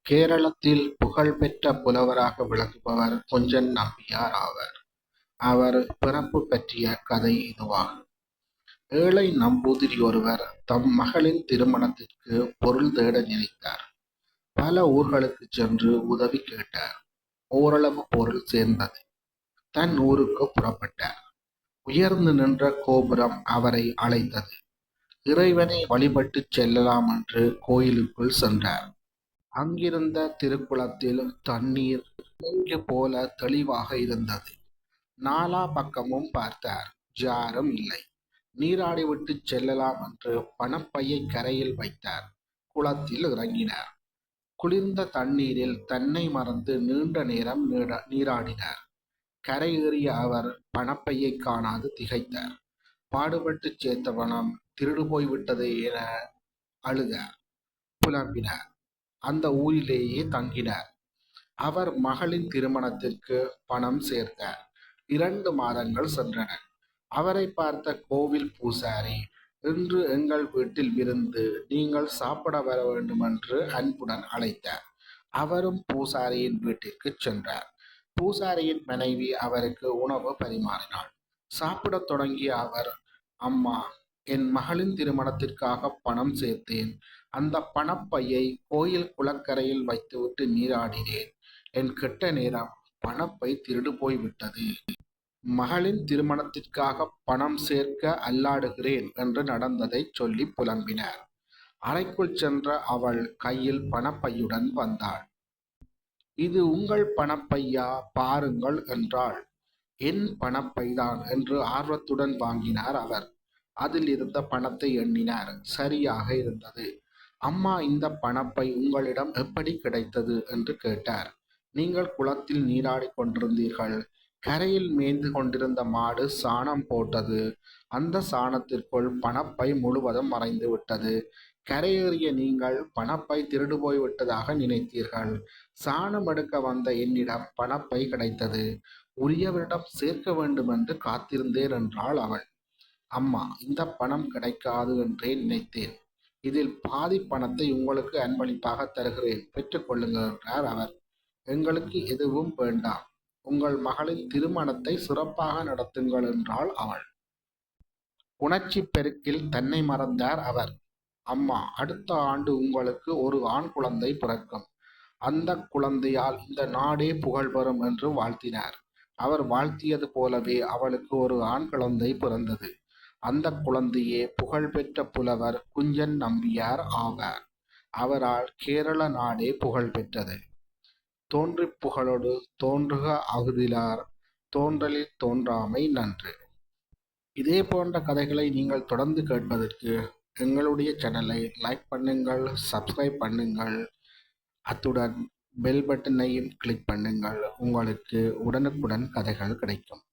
கேரளத்தில் புகழ்பெற்ற புலவராக விளங்குபவர் குஞ்சன் நம்பியார் ஆவார். அவர் பிறப்பு பற்றிய கதை இதுவாகும். ஏழை நம்பூதிரி ஒருவர் தம் மகளின் திருமணத்திற்கு பொருள் தேட நினைத்தார். பல ஊர்களுக்கு சென்று உதவி கேட்டார். ஓரளவு பொருள் சேர்ந்தது. தன் ஊருக்கு புறப்பட்டார். உயர்ந்து நின்ற கோபுரம் அவரை அழைத்தது. இறைவனை வழிபட்டு செல்லலாம் என்று கோயிலுக்குள் சென்றார். அங்கிருந்த திருக்குளத்தில் தண்ணீர் இங்கு போல தெளிவாக இருந்தது. நாலா பக்கமும் பார்த்தார். யாரும் இல்லை. நீராடிவிட்டு செல்லலாம் என்று பணப்பையை கரையில் வைத்தார். குளத்தில் இறங்கினார். குளிர்ந்த தண்ணீரில் தன்னை மறந்து நீண்ட நேரம் நீராடினார். கரையேறிய அவர் பணப்பையை காணாது திகைத்தார். பாடுபட்டு சேர்த்த பணம் திருடு போய்விட்டது என அழுதார். புலம்பினார். அந்த ஊரிலேயே தங்கினார். அவர் மகளின் திருமணத்திற்கு பணம் சேர்த்தார். 2 மாதங்கள் சென்றன. அவரை பார்த்த கோவில் பூசாரி, இன்று எங்கள் வீட்டில் விருந்து, நீங்கள் சாப்பிட வர வேண்டும் என்று அன்புடன் அழைத்தார். அவரும் பூசாரியின் வீட்டிற்கு சென்றார். பூசாரியின் மனைவி அவருக்கு உணவு பரிமாறினாள். சாப்பிடத் தொடங்கிய அவர், அம்மா, என் மகளின் திருமணத்திற்காக பணம் சேர்த்தேன். அந்த பணப்பையை கோயில் குளக்கரையில் வைத்துவிட்டு நீராடினேன். என் கெட்ட நேரம், பணப்பை திருடு போய்விட்டது. மகளின் திருமணத்திற்காக பணம் சேர்க்க அல்லாடுகிறேன் என்று நடந்ததை சொல்லி புலம்பினார். அறைக்குள் சென்ற அவள் கையில் பணப்பையுடன் வந்தாள். இது உங்கள் பணப்பையா, பாருங்கள் என்றாள். என் பணப்பைதான் என்று ஆர்வத்துடன் வாங்கினார் அவர். அதில் இருந்த பணத்தை எண்ணினார். சரியாக இருந்தது. அம்மா, இந்த பணப்பை உங்களிடம் எப்படி கிடைத்தது என்று கேட்டார். நீங்கள் குளத்தில் நீராடி கொண்டிருந்தீர்கள். கரையில் மேய்ந்து கொண்டிருந்த மாடு சாணம் போட்டது. அந்த சாணத்திற்குள் பணப்பை முழுவதும் மறைந்து விட்டது. கரையேறிய நீங்கள் பணப்பை திருடு போய் விட்டதாக நினைத்தீர்கள். சாணம் எடுக்க வந்த என்னிடம் பணப்பை கிடைத்தது. உரியவரிடம் சேர்க்க வேண்டும் என்று காத்திருந்தேன் என்றாள் அவள். அம்மா, இந்த பணம் கிடைக்காது என்றே நினைத்தேன். இதில் பாதி பணத்தை உங்களுக்கு அன்பளிப்பாக தருகிறேன், பெற்றுக்கொள்ளுங்கள் என்றார் அவர். எங்களுக்கு எதுவும் வேண்டாம். உங்கள் மகளின் திருமணத்தை சிறப்பாக நடத்துங்கள் என்றாள் அவள். உணர்ச்சி பெருக்கில் தன்னை மறந்தார் அவர். அம்மா, அடுத்த ஆண்டு உங்களுக்கு ஒரு ஆண் குழந்தை பிறக்கும். அந்த குழந்தையால் இந்த நாடே புகழ் பெறும் என்று வாழ்த்தினார். அவர் வாழ்த்தியது போலவே அவளுக்கு ஒரு ஆண் குழந்தை பிறந்தது. அந்த குழந்தையே புகழ்பெற்ற புலவர் குஞ்சன் நம்பியார் ஆவார். அவரால் கேரள நாடே புகழ் பெற்றது. தோன்றிப் புகழோடு தோன்றுக அகுதிலார், தோன்றலில் தோன்றாமை நன்று. இதே போன்ற கதைகளை நீங்கள் தொடர்ந்து கேட்பதற்கு எங்களுடைய சேனலை லைக் பண்ணுங்கள், சப்ஸ்கிரைப் பண்ணுங்கள். அத்துடன் பெல் பட்டனையும் கிளிக் பண்ணுங்கள். உங்களுக்கு உடனுக்குடன் கதைகள் கிடைக்கும்.